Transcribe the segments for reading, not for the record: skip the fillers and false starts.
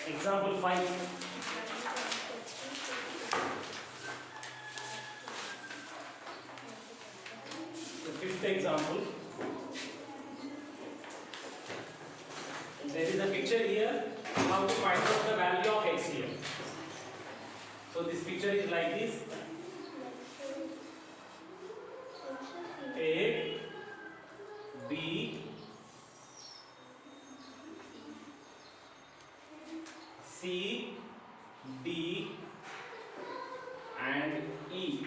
Example 5. The fifth example. There is a picture here. How to find out the value of x here. So this picture is like this. A, B, C, D and E,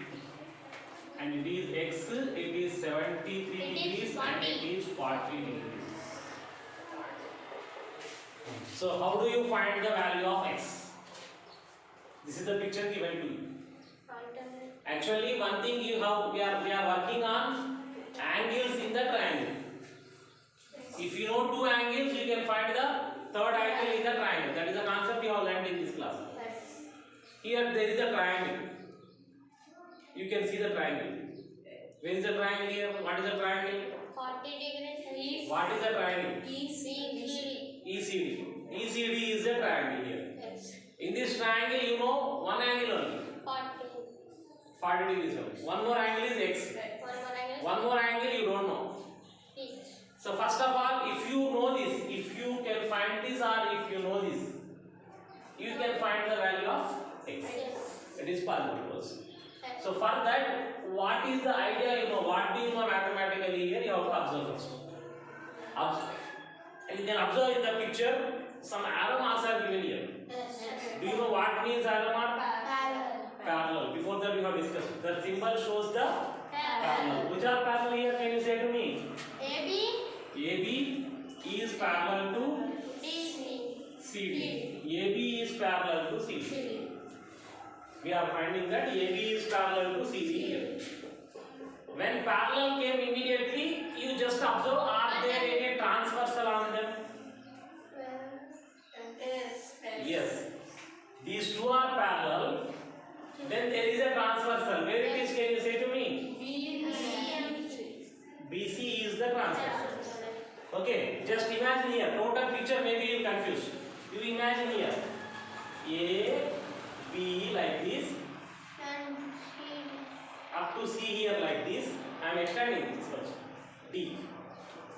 and it is x, it is 73 degrees and it is 40 degrees. So how do you find the value of x? This is the picture given to you. Actually, one thing we are working on angles in the triangle. If you know two angles, you can find the third angle in the triangle. That is the concept you have learned in this class. Here there is a triangle. You can see the triangle. Where is the triangle here? What is the triangle? 40 degrees. What is the triangle? ECD. ECD. ECD is the triangle here. Yes. In this triangle, you know one angle only. 40 degrees only. One more angle is x. One more angle you don't know. So first of all, if you know this, if you can find this or if you know this, you can find the value of x. It is possible also. So for that, what is the idea? You know, what do you know mathematically here? You have to observe first. You can observe in the picture some arrow marks are given here. Do you know what means arrow mark? Parallel. Before that we have discussed. The symbol shows the parallel. Which are parallel here? Can you say to me? AB is parallel to CD. AB is parallel to CD. We are finding that AB is parallel to CD here. When parallel came immediately, you just observe, are there any transversal on them? Yes. These two are parallel. Then there is a transversal. Where it is? Can you say to me? BC is the transversal. Okay. Just imagine here. Total picture maybe you will confuse. You imagine here. A, B like this. Up to C here like this. I am extending this first. D.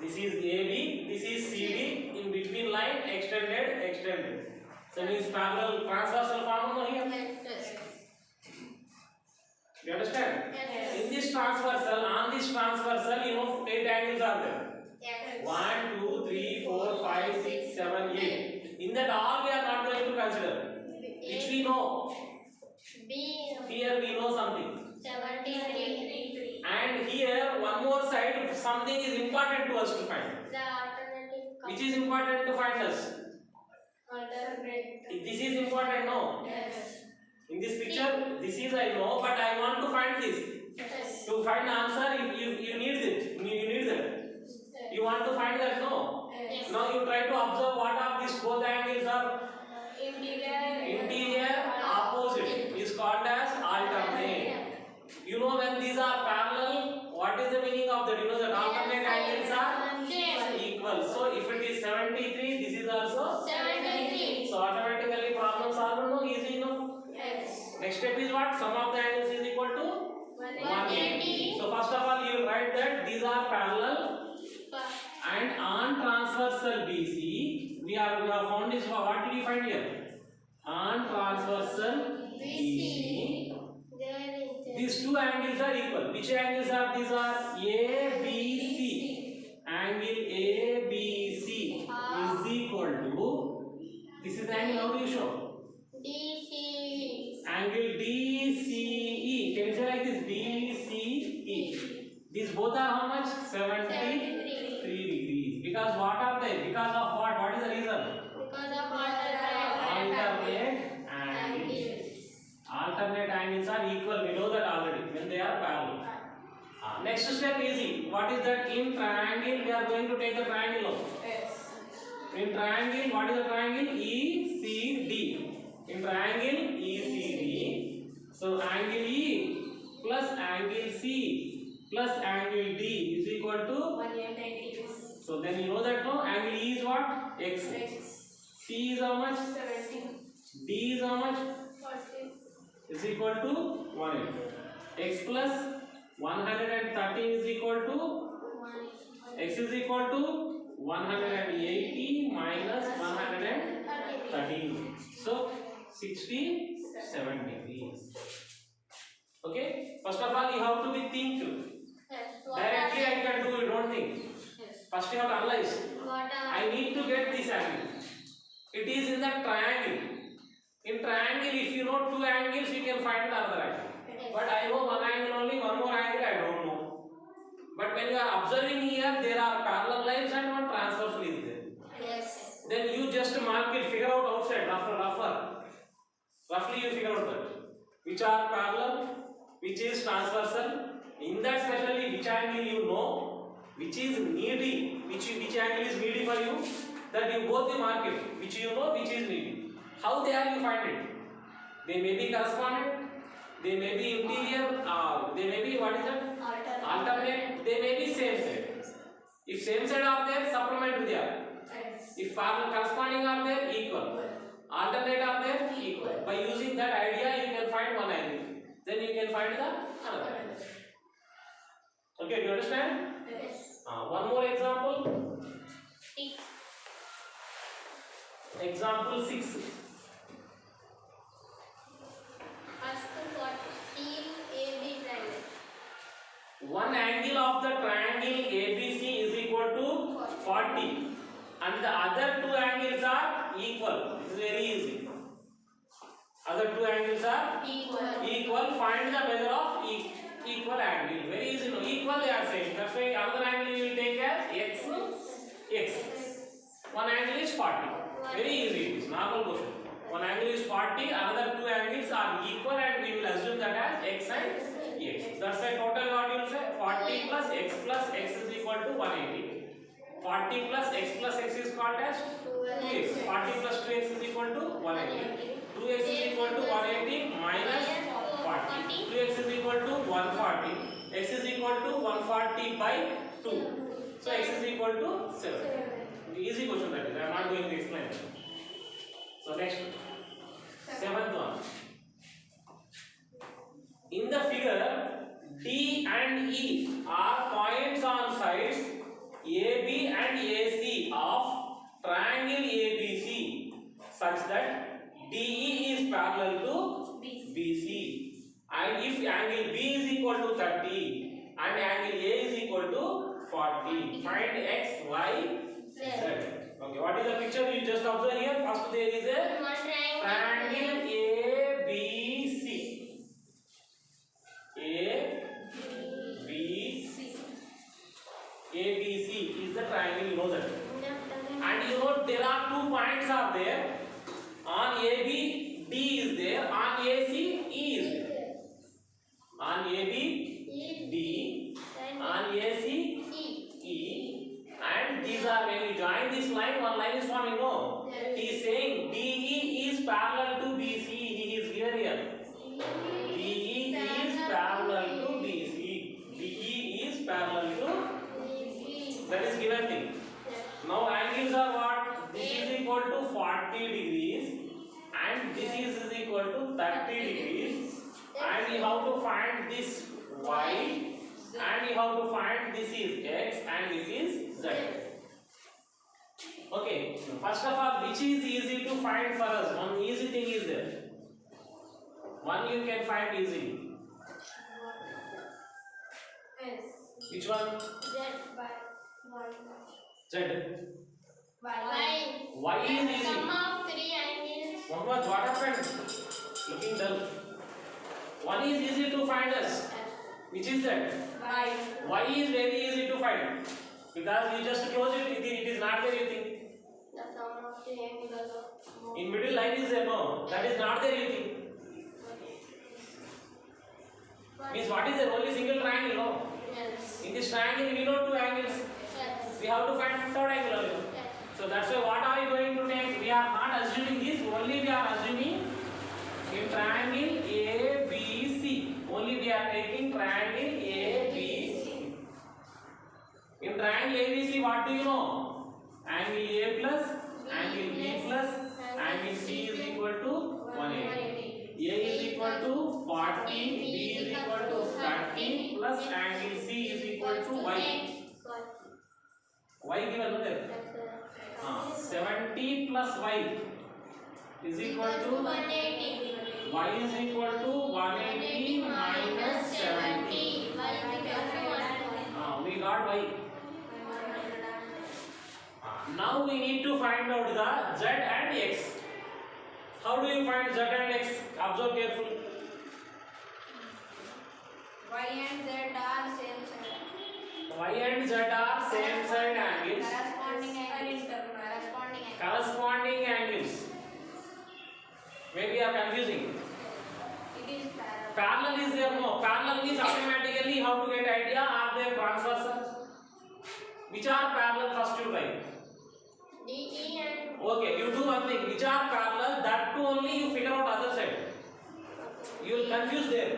This is AB. This is CD. In between line extended. So means parallel transversal form over here. You understand? Yes. In this transversal, on this transversal, you know 8 angles are there. Yes. 1, 2, 3, 4, 5, 6, 7, 8. In that all we are not going to consider. Which we know. Here we know something. 73. And here one more side, something is important to us to find. The alternative. Which is important to find us? Alternate. This is important, no? Yes. In this picture, this is I know, but I want to find this. Yes. To find the answer, you need it. You need that. You want to find that, no? Yes. Now you try to observe what are these both angles are. Interior opposite is called as alternate. You know when these are parallel, what is the meaning of that? You know that alternate angles are equal. So if it is 73, this is also 73. So automatically problem solved, no? Easy, no? Yes. Next step is what? Sum of the angles is equal to 180. So first of all you will write that these are parallel and on transversal BC we have found is what did you find here? On transversal BC these two angles are equal. Which angles are these? Are ABC. Angle ABC is equal to, this is the angle, how do you show? Angle DCE. Can you say like this? DCE. These both are how much? 73 degrees. Because what are they? Because of what? What is the reason? Alternate angles. Alternate angles are equal. We know that already when they are parallel. Next step easy. What is that? In triangle, we are going to take the triangle now. In triangle, what is the triangle? ECD. In triangle ECD, so angle E plus angle C plus angle D is equal to 180 degrees. So then you know that no, angle E is what? X. C is how much? 17. D is how much? 40. Is equal to 180. X plus 113 is equal to, x is equal to 180 minus 113. So 67 degrees. Okay. First of all, you have to be think. Directly I can do. You don't think. First you have to analyze. I need to get this angle. It is in the triangle. In triangle, if you know two angles, you can find the other angle. But I know one angle only, one more angle I don't know. But when you are observing here, there are parallel lines and one transversal is there. Yes. Then you just mark it, figure out outside, roughly you figure out that. Which are parallel, which is transversal. In that especially which angle you know, which is needy, which angle is needy for you, that you both you mark it, which you know, which is needy. How they are you find it? They may be correspondent, they may be interior, they may be what is that? Alternate, they may be same side. If same side are there, supplementary they are. If parallel corresponding are there, equal. Alternate are there, equal. By using that idea, you can find one angle. Then you can find the other angle. Okay, do you understand? Yes. One more example. Example 6. One angle of the triangle ABC is equal to 40 and the other two angles are equal. It is very easy. Other two angles are equal. Find the measure of equal angle. Very easy. No, equal they are same. That's why another angle you will take as x. One angle is 40. Very easy. It is normal question. One angle is 40. Another two angles are equal and we will assume that as x and x. That's why total what you will say 40 plus x is equal to 180. 40 plus x is called as 2x. 40 plus 2x is equal to 180. 2x is equal to 180 minus 40. 2x is equal to 140. X is equal to 140 by 2. So x is equal to 7. Easy question that is. I am not going to explain. So next, 7th one. In the figure, D and E are points on sides AB and AC of triangle ABC such that DE is parallel to BC. And if angle B is equal to 30 and angle A is equal to 40, find X, Y, Z. Okay, what is the picture you just observe here? First there is a triangle ABC. ABC is the triangle, you know that. And you know there are 2 points are there. On AB, D is there. On AC, E is there. On AB, D. On AC, E. And these are, when you join this line, one line is forming, no? He is saying DE is parallel to BC. He is given here. DE is parallel to BC. DE is parallel to, that is given thing. Now angles are what? This is equal to 40 degrees and this is equal to 30 degrees. And you have to find this Y and you have to find this is X and this is Z. Okay, first of all, which is easy to find for us? One easy thing is there. One you can find easily. Which one? Z. Y is easy. Sum of 3 angles. Mohammed, what happened? Looking dull. One is easy to find us. Which is that? Y is very easy to find. Because you just close it, it is not there, you think. The sum of 3 angles. In middle line is there, no. That is not there, you think. Means what is there? Only single triangle, no. Yes. In this triangle, we know 2 angles. Yes. We have to find third angle only. Yes. So that's why what are you going to take? We are not assuming this, only we are assuming in triangle ABC. Only we are taking triangle ABC. In triangle ABC, what do you know? Angle A plus, angle B plus, 40, B is equal to 30 plus angle C is equal to Y. Y given no there. 70 plus Y is equal to 180. Y is equal to 180 minus 70. We got Y. Now we need to find out the Z and X. How do you find Z and X? Observe carefully. Y and Z are same side. Y and Z are same side angles. Corresponding angles. Maybe you are confusing. It is parallel. Parallel is there? No. Parallel means automatically how to get idea? Are they transversal? Which are parallel? First you write. DE and Okay, you do one thing. Which are parallel? That too only you figure out other side. You will confuse there.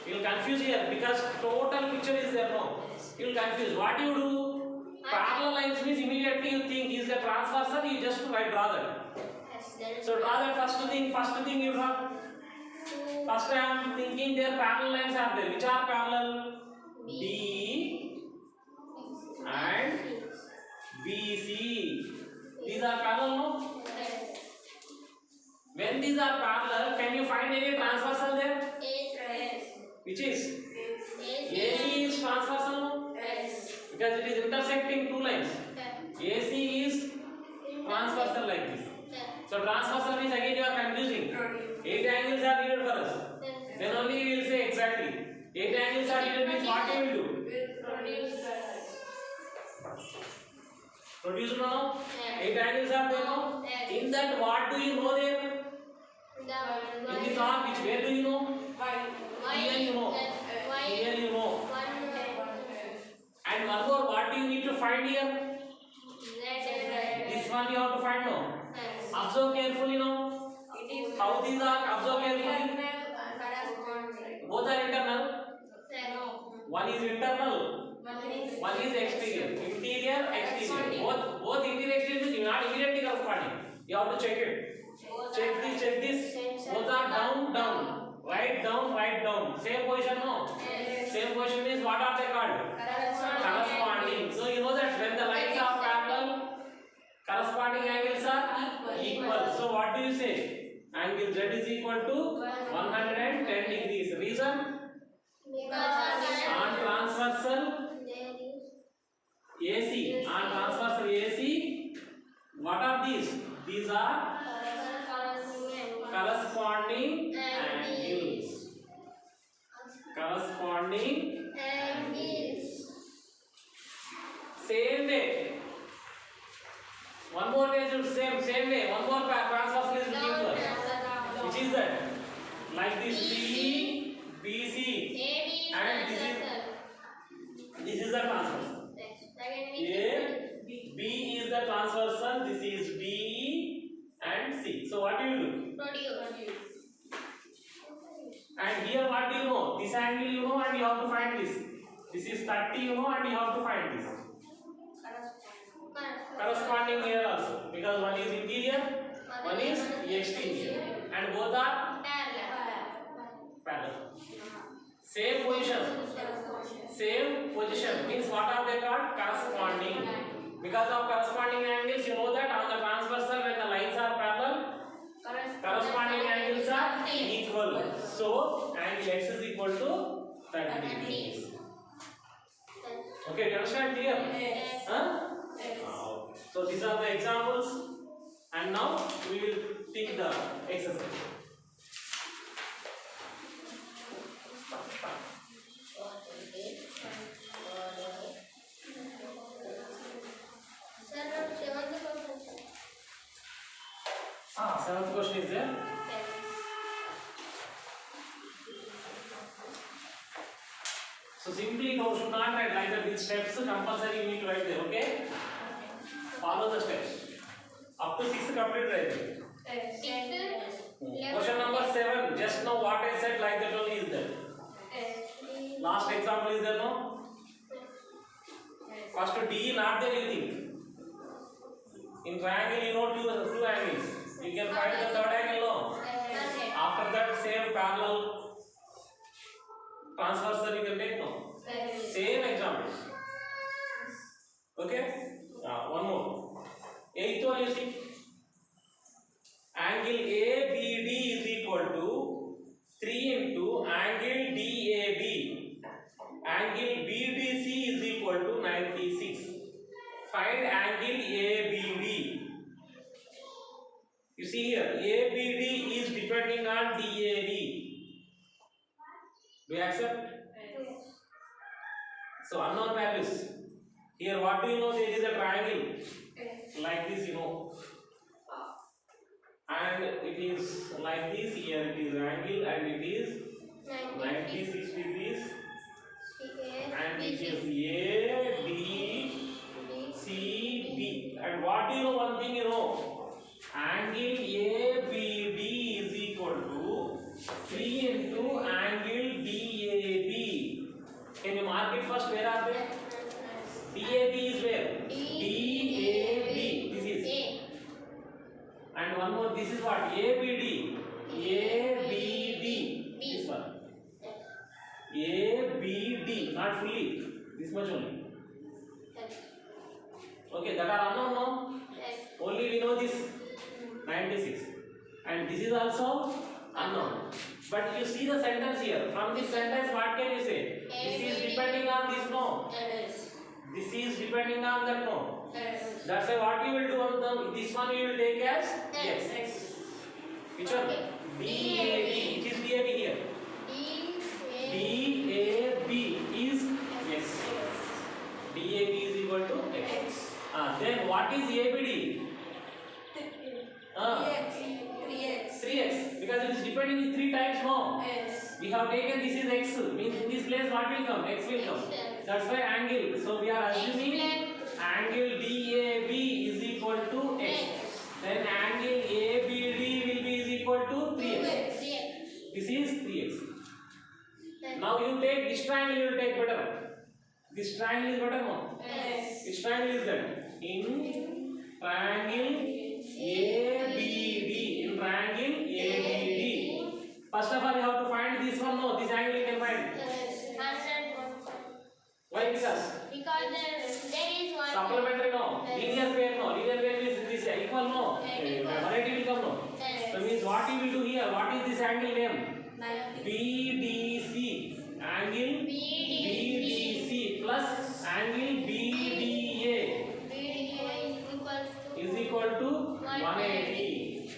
You will confuse here because total picture is there. No. You will confuse. What you do? Parallel lines means immediately you think is the transversal. You just draw that. So draw that first thing you draw. First I am thinking their parallel lines are there. Which are parallel? D and BC. These are parallel, no? When these are parallel, can you find any transversal there? Which is? AC is transversal, no? Because it is intersecting two lines. AC is transversal like this. So transversal means again you are confusing. 8 angles are needed for us. Then only we will say exactly. 8 angles are needed means what you will do? Produce no? 8 angles are there no? In that what do you know there? In this arm which where do you know? Here you know. Here you know. And one more what do you need to find here? This one you have to find no? Observe carefully no? How these are? Observe carefully. Both are internal. One is internal. One is exterior. Interior, exterior. Both interior, exterior means not immediately corresponding. You have to check it. Check this. Both are down, down. Right down, right down. Same position, no? Same position means what are they called? Corresponding. So you know that when the lines are parallel, corresponding angles are equal. So what do you say? Angle Z is equal to 110 degrees. Reason? On transversal AC. On transversal AC. What are these? These are corresponding angles. Corresponding angles. Same way. One more way should same way. One more transversal is equal. Which is that? Like this B, BC, and this is the transversal. A, B is the transversal. This is D and C. So what do you do? And here what do you know? This angle you know and you have to find this. This is 30 you know and you have to find this. Corresponding here also because one is interior, one is exterior, and both are parallel. Same position means what are they called? Corresponding. Because of corresponding angles, you know that on the transversal when the lines are parallel, corresponding angles are equal. So angle X is equal to 30 degrees. Okay, do you understand clear? Yes. Huh? So these are the examples, and now we will take the exercise. Seventh question is there. So simply you should not write like that with steps. Compulsory you need to write there. Okay. Follow the steps. Up to 6 complete right there. Question number 7. Just know what I said like that only is there. Last example is there no? First D not there you think. In triangle you know two angles. You can find the third angle no? After that same parallel transversal you can take, no? Same examples. Okay. One more. Eighth one you see. Angle ABD is equal to 3 into angle DAB. Angle BDC is equal to 96. Find angle ABD. You see here, ABD is depending on DAB. Do you accept? So unknown values. Here what do you know? There is a triangle like this, you know. And it is like this. Here it is angle and it is 96 degrees. And it is ABCD. And what do you know? One thing you know. Angle ABD is equal to 3 into angle DAB. Can you mark it first? Where are they? DAB is where? DAB. This is. And one more. This is what? ABD. ABD. This one. ABD. Not fully. This much only. Okay, that are unknown, no? Only we know this 96. And this is also unknown. But you see the sentence here. From this sentence, what can you say? This is depending on this, no? This is depending on that, no? That's why what you will do on this one you will take as yes. Which one? DAB. Which is DAB here? DAB is yes. DAB is equal to x. Then what is ABD? 3x. Because it is depending is 3 times, no? We have taken this is x. Means in this place what will come? X will come. That's why angle. So we are assuming angle DAB is equal to x. Then angle ABD will be is equal to 3x. This is 3x. Now you take this triangle, you will take better. This triangle is better, no? Which triangle is that? In triangle ABD. In triangle ABD. First of all, you have to find this one, no? This angle you can find. Why? Because there is one supplementary, no? Linear pair, no? Linear pair means this equal, no? 180 will come, no? So means what you will do here? What is this angle name? BDC. Angle BDC plus angle BDA is equal to 180.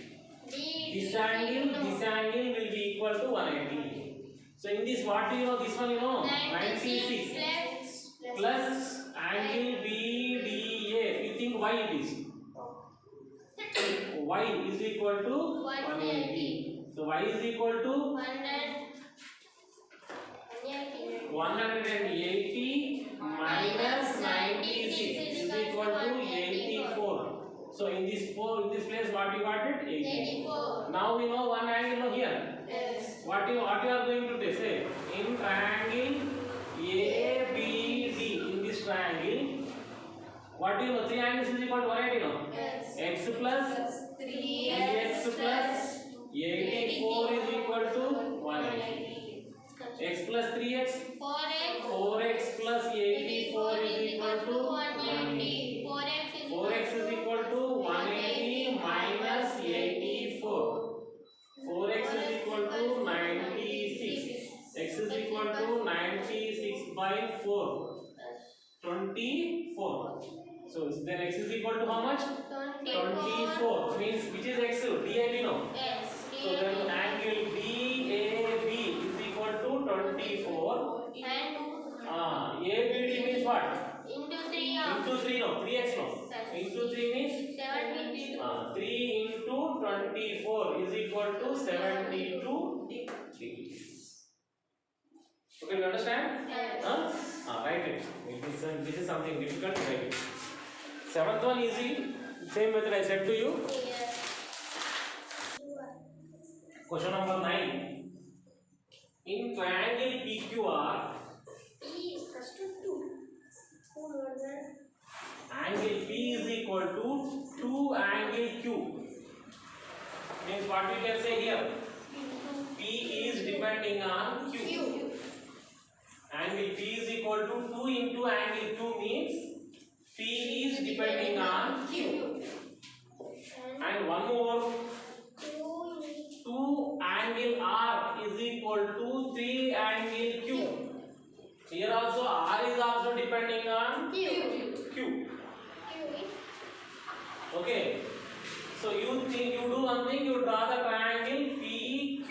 This angle will be equal to 180. So in this, what do you know? This one you know? 96 plus angle BDA. You think y it is? Y is equal to 180. So y is equal to 180 minus 96 is equal to 84. So in this place what you got it? 84. Now we know one angle here. What you are going to say? In triangle ABD, in this triangle, what do you know? 3 angles is equal to 180, no? X plus 3x plus 84 is equal to 180. X plus 3x 4x plus 84 is equal to 180. 4x is equal to 180 minus 84. 4x is equal to 96. X is equal to 96 by 4. 24. So then x is equal to how much? 24. Means which is x? DAB, no? So then angle DAB is equal to 24. ABD means what? Into 3, no? 3x, no? Into 3 means 3 into 24 is equal to 72 degrees. Okay, you understand? Write it. This is something difficult to write it. 7th one easy. Same method I said to you. Question number 9. In triangle PQR, angle P is equal to 2 angle Q. Means what we can say here? P is depending on Q. angle P is equal to 2 into angle Q means P is depending on Q. And one more, 2 angle R is equal to 3 angle Q. Here also R is also depending on Q. Okay. So you do one thing, you draw the triangle PQR.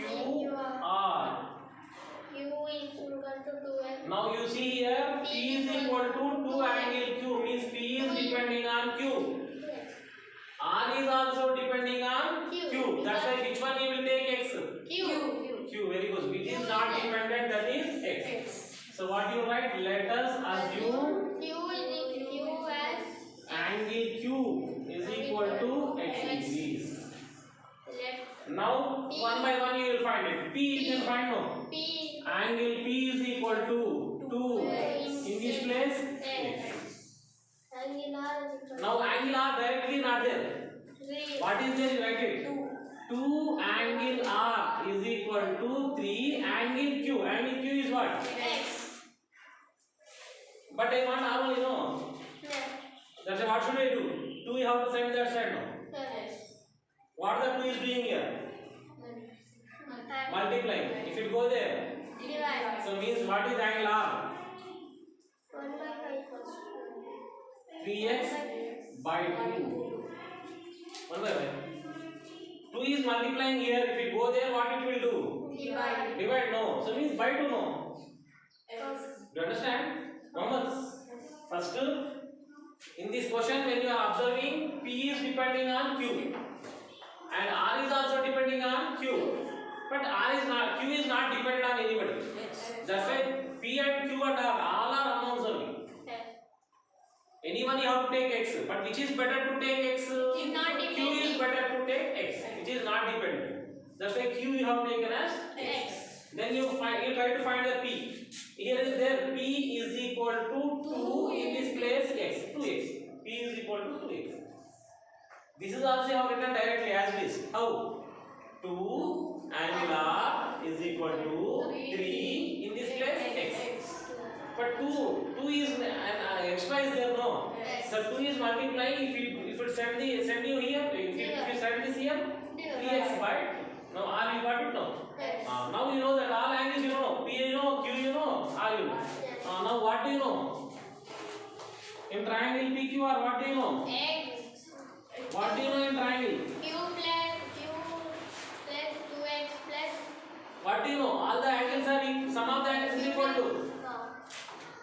Q is equal to 2x. Now you see here P is equal to 2 angle Q means P is depending on Q. R is also depending on Q. That's why which one you will take X? Q. Very good. Which is not dependent, that is X. So what you write? Let us assume Q as angle Q is equal to X degrees. Now one by one you will find it. P you can find no. P. Angle P is equal to 2 in this place X. Angle R is equal to Now angle R directly not there. 3. What is there? Write it. 2 angle R is equal to 3 angle Q. Angle Q is what? X. But I want R only, no. That's why what should I do? 2 you have to send that side, no. What the 2 is doing here? Multiplying. If it go there, Divide. so means what is angle R? 1 by 5 equals 3x by 2. 1 by 5. 2 is multiplying here. If it go there, what it will do? Divide. Divide, no. So means by 2, no. Do you understand? Mohammed, first in this question when you are observing P is depending on Q and R is also depending on Q, but Q is not dependent on anybody. That's why P and Q and R all are unknowns only. Anyone you have to take X, but which is better to take X? Q is better to take X, which is not dependent. That's why Q you have taken as X. Then you try to find the P. Here is there P is equal to 2 in this place X, 2x. P is equal to 2x. This is also you have written directly as it is. How? 2 angle R is equal to 3 in this place X. But 2 is extra is there, no. So 2 is multiplying. If it send you here, if you send this here, 3x by now R you got it, no. Now you know that all angles you know, P you know, Q you know, R you know. Now what do you know? In triangle PQR, what do you know? X. What do you know in triangle? Q plus 2x plus. What do you know? All the angles are sum of the angles is equal to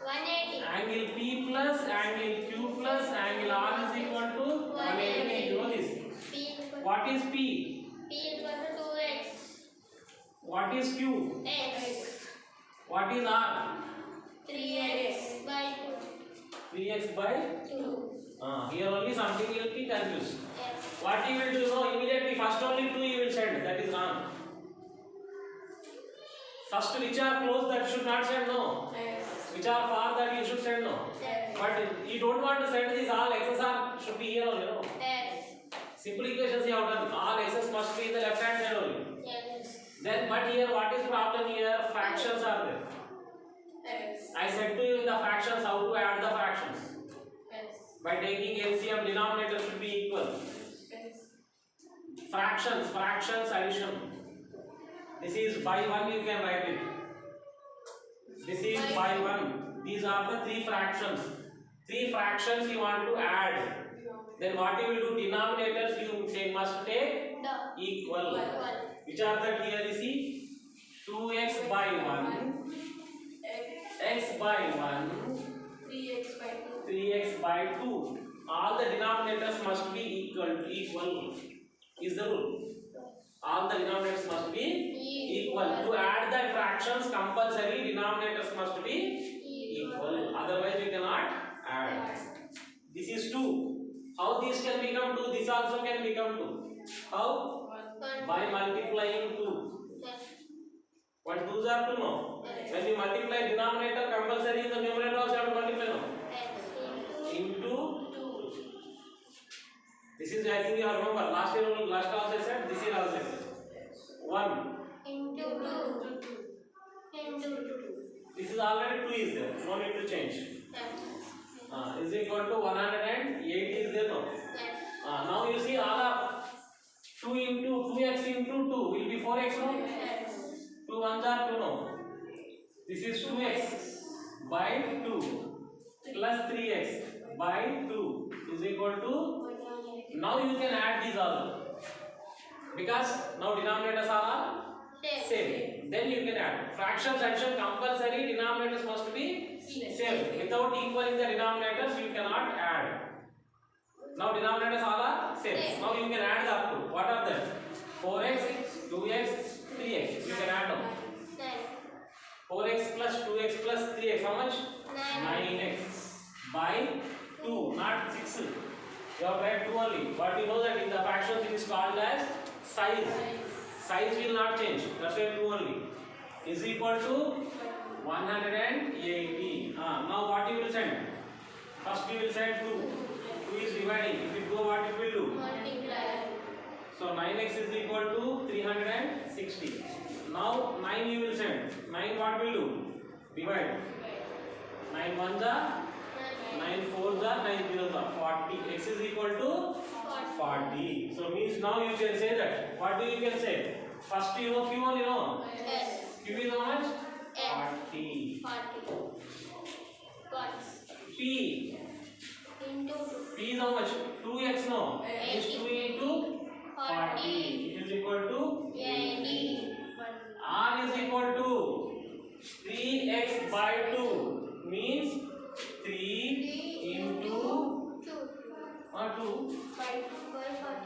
180. angle P plus angle Q plus angle R is equal to 180. You know this. P equal to What is P? P equal to 2x. What is Q? X. What is R? 3x by 3x by 2. here only something you will be confused. X. What you will do? No, immediately first only 2 you will send. That is wrong. First which are close that should not send, no. Which are far that you should send, no. But you don't want to send this all x's are should be here only, no. Simple equations you have done. All x's must be in the left hand side only. Then but here what is problem here? Fractions are there. I said to you in the fractions how to add the fractions. By taking LCM, denominator should be equal. Fractions addition. This is by 1 you can write it. This is by 1. These are the 3 fractions. 3 fractions you want to add. Then what you will do? Denominators you must take equal. Which are that here you see? 2x by 1, x by 1, 3x by 2. All the denominators must be equal. Is the rule. All the denominators must be equal. To add the fractions compulsory denominators must be equal. Otherwise you cannot add. This is 2. How this can become 2? This also can become 2. How? By multiplying 2. What 2s are 2, no? When you multiply denominator compulsory in the numerator also have to multiply, no? Into 2. This is I think you remember last class I said this is also 1 into 2. This is already 2 is there. No need to change. Is equal to 180 is there, no? Now you see all of 2 into 2x into 2 will be 4x, no? 2 ones are 2, no? This is 2x by 2 plus 3x by 2 is equal to, now you can add these also, because now denominators are same. Then you can add. Fractions addition compulsory, denominators must be same. Without equaling the denominators you cannot add. Now denominators all are same. Now you can add the up to. What are them? 4x, 2x, 3x. You can add now. 4x plus 2x plus 3x. How much? 9x by 2, not 6. You have read 2 only. But you know that in the fractions it is called as size. Size will not change. That's why 2 only. Is equal to 180. Now what you will send? First you will send 2. 2 is dividing. If it go, what it will do? Multiply. So 9x is equal to 360. Now 9 you will send. 9 what will do? Divide. 9 ones are 9 fours are 9 zeros are 40. X is equal to 40. So means now you can say that. What do you can say? First you know Q1 you know. Q is how much? 40. P. P is how much? 2x no. Is 2 into 40. It is equal to 80. R is equal to 3x by 2 means 3 into 2.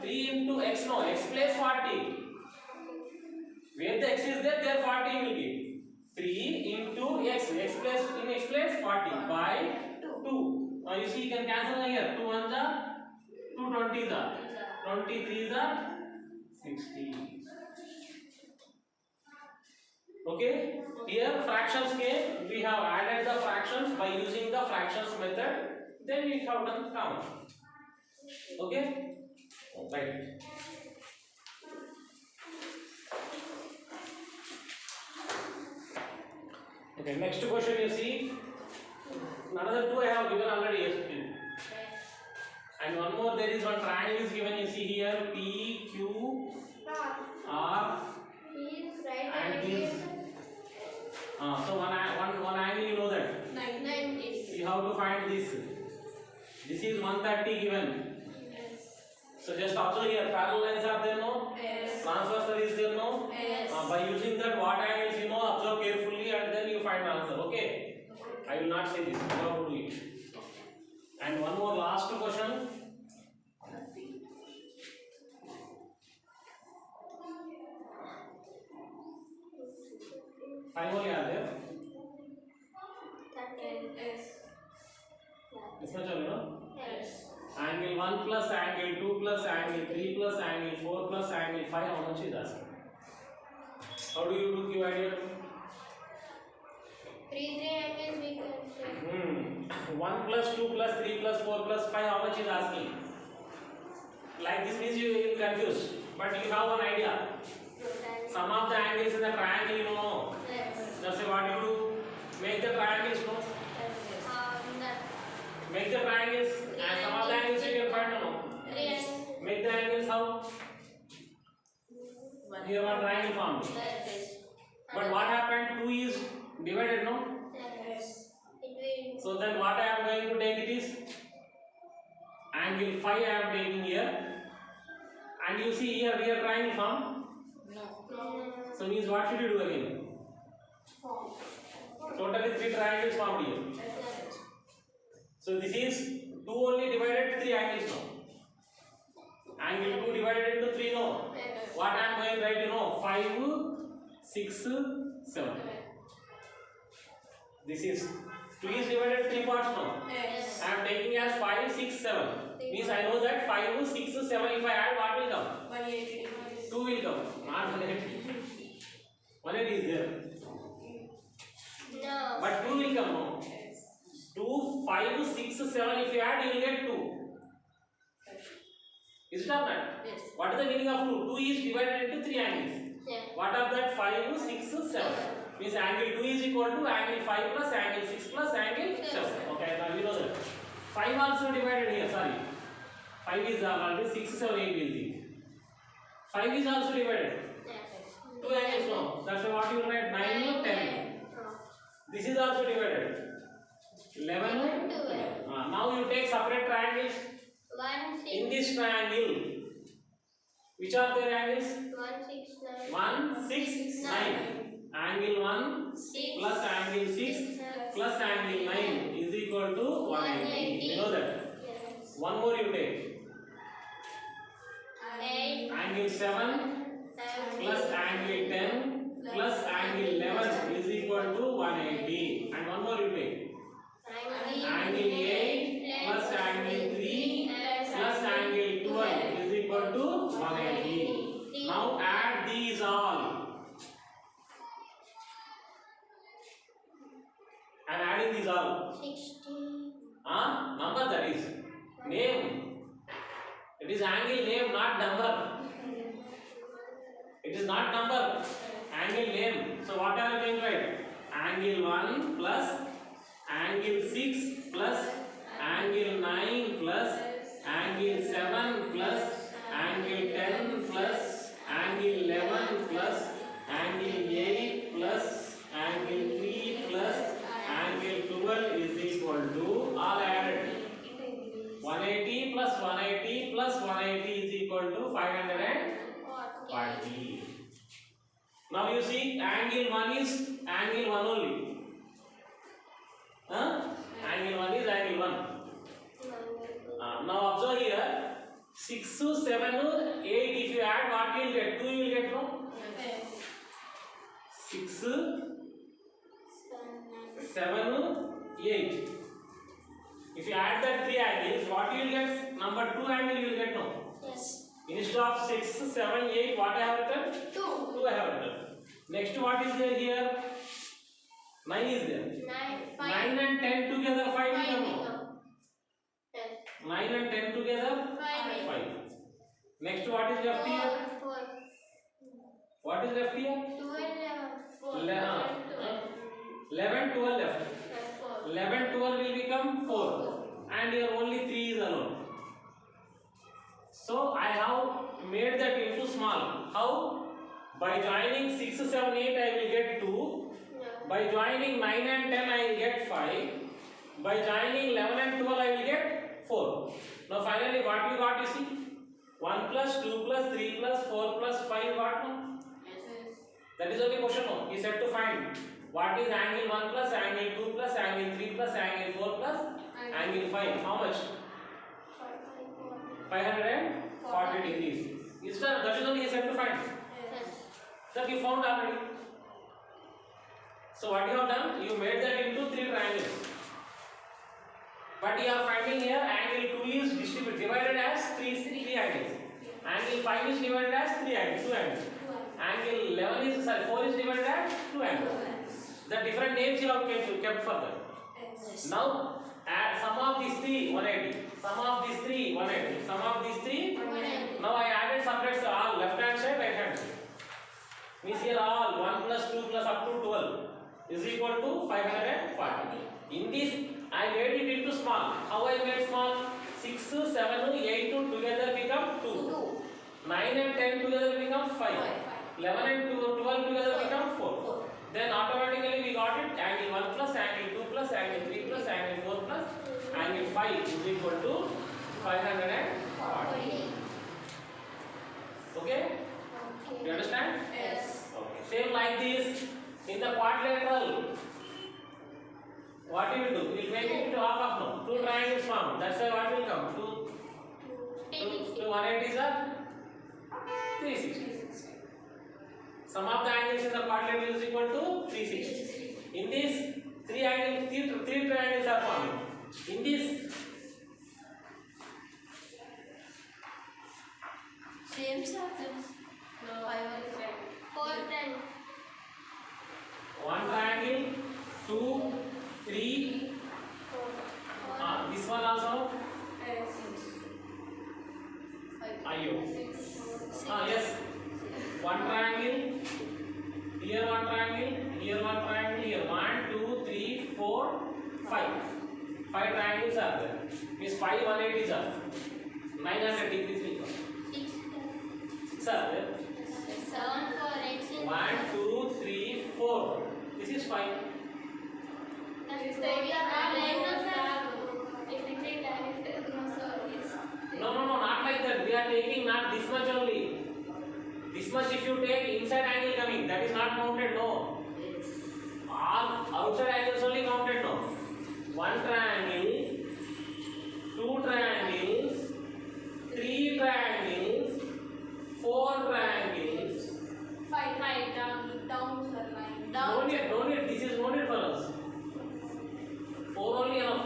3 into x no. X place 40. Where the x is there 40 will be. 3 into x. X place 40 by 2. Now you see you can cancel here. 2 ones are 2 20s are 23s are 60. Okay. Here fractions came. We have added the fractions by using the fractions method. Then we have done count. Okay. Right. Okay. Next question you see. Another 2 I have given already yesterday. And one more, there is one triangle is given. You see here P, Q, R, and this. So one angle you know that. 90. You have to find this. This is 130 given. So just observe here. Parallel lines are there no? Transversal is there no? By using that what angles you know, observe carefully and then you find the answer. Okay. I will not say this. You have to do it. And one more last question. Five only are there. इसमें चलो ना. Angle 1 plus angle 2 plus angle 3 plus angle 4 plus angle 5. How much is that? How do you do Q idea? 3 angles we can say. 1 plus 2 plus 3 plus 4 plus 5, how much is asking? Like this means you will confuse, but you have one idea. Some of the angles in the triangle you know. Just say what you do, make the triangles know. Make the triangles and some of the angles you can find know. Make the angles how? Here one triangle formed. But what happened? 2 is divided no? So then what I am going to take it is angle 5 I am taking here, and you see here real triangle form. No. So means what should you do again? Totally 3 triangles formed here. So this is 2 only divided 3 angles now. Angle 2 divided into 3 no. What I am going to write you know? 5, 6, 7. This is 2 is divided 3 parts now. I am taking as 5, 6, 7. Means I know that 5, 6, 7 if I add what will come? 180. 2 will come. Not 180. 180 is there. No. But 2 will come now. 2, 5, 6, 7 if you add you will get 2. Is it or not? Yes. What is the meaning of 2? 2 is divided into 3 angles. Yeah. What are that? 5, 6, 7. Means angle 2 is equal to angle 5 plus angle 6 plus angle 7. Okay, now you know that. 5 also divided here, sorry. 5 is already 6, 7, 8 will be. 5 is also divided. Two angles now. That's why what you will write 9 10. This is also divided. 11 12. Now you take separate triangles. In this triangle, which are their angles? 1 6 9. Angle 1 plus angle 6 plus angle 9 is equal to 180. You know that. One more you take. Angle 7 plus angle 10 plus angle 11 is equal to 180. And one more you take. Angle 8 plus angle 3 plus angle 12 is equal to 180. Now add these all. I am adding these all. 60. Number, that is. Name. It is angle name, not number. It is not number. Angle name. So what are you going to write? Angle 1 plus angle 6 plus angle 9 plus angle 7 plus angle 10 plus angle 11 plus angle 8 plus angle 3 plus angle 12 is equal to, all added, 180 plus 180 plus 180 is equal to 540. Now you see angle 1 is angle 1 only. Angle 1 is angle 1. Now observe here, 6, 7, 8, if you add, what you will get? 2 you will get, no? 6, 7, 8. If you add that 3 angles, what you will get? Number 2 angle you will get, no? Yes. Instead of 6, 7, 8, what I have written? 2 I have written. Next, what is there here? 9 is there. 9 and 10 together, 5 become, no? 9 and 10 together, 5. Next, what is left here? 4. What is left here? 11, 12 left. 11, 12 will become 4. And here only 3 is alone. So I have made that into small. How? By joining 6, 7, 8 I will get 2. By joining 9 and 10 I will get 5. By joining 11 and 12 I will get 4. Now finally what you got, you see? 1 plus 2 plus 3 plus 4 plus 5, what now? That is only question now. He said to find what is angle 1 plus angle 2 plus angle 3 plus angle 4 plus angle 5. How much? 540 degrees. Is that, that is only he said to find. That you found already. So what you have done? You made that into 3 triangles. But you are finding here angle 2 is divided as 3 angles. Angle 5 is divided as 2 angles. Angle 11 is, sorry, 4 is divided as 2 angles. The different names you have kept further. Now add sum of these 3, 180. Sum of these 3, 180. Sum of these 3, 180. Now I added separate all left hand side, right hand side. Means here all 1 plus 2 plus up to 12 is equal to 540. In this I made it into small. How I made small? 6, 7, 8 together become 2. 9 and 10 together become 5. 11 and 12 together become 4. Then automatically we got it. Angle 1 plus angle 2 plus angle 3 plus angle 4 plus angle 5 is equal to 540. Okay? You understand? Yes. Okay. Same like this in the quadrilateral. What you will do? You will make it into half of no. 2 triangles form. That's why what will come? 2 180 are 360. Sum of the angles in the quadrilateral is equal to 360. In this, 3 triangles are forming. In this, same circles. No, I will write 4 times. 1 triangle, 2, 3. This one also. Ayo. Yes. 1 triangle. Here one triangle, here one triangle, here 1, 2, 3, 4, 5. 5 triangles are there. Means 5 180s are 900 degrees will come. 6 are there. 7 for x. 1, 2, 3, 4. This is 5. No, not like that. We are taking not this much only. This much if you take inside angle coming, that is not counted, no. All outside angles only counted, no. 1 triangle, 2 triangles, 3 triangles, 4 triangles. 5 down sir. No need. This is no need for us. 4 only enough.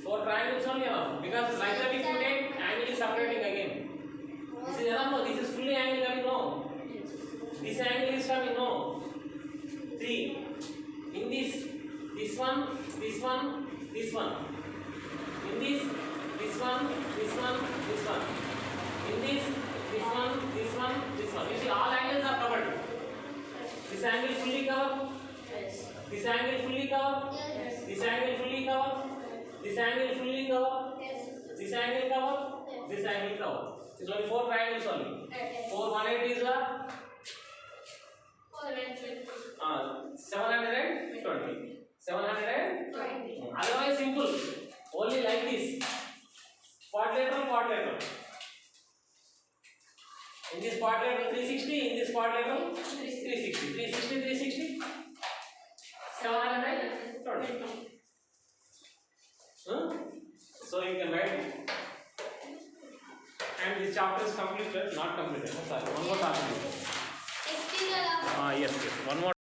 4 triangles only enough. Because like that if you take angle is separating again. This is enough, no. This is fully angle coming, no. This angle is coming, no. 3. In this one. In this one. In this one. You see all angles are covered. This angle fully covered. This angle fully covered. This angle fully covered. This angle fully covered. This angle covered. This angle covered. It's only 4 triangles only. 4 180s are 720. 720. Otherwise simple. Only like this. Quadrilateral. In this quadrilateral 360. In this quadrilateral 360. 360. 720. So you can write it. And this chapter is completed, not completed. Sorry, one more topic. Yes. One more.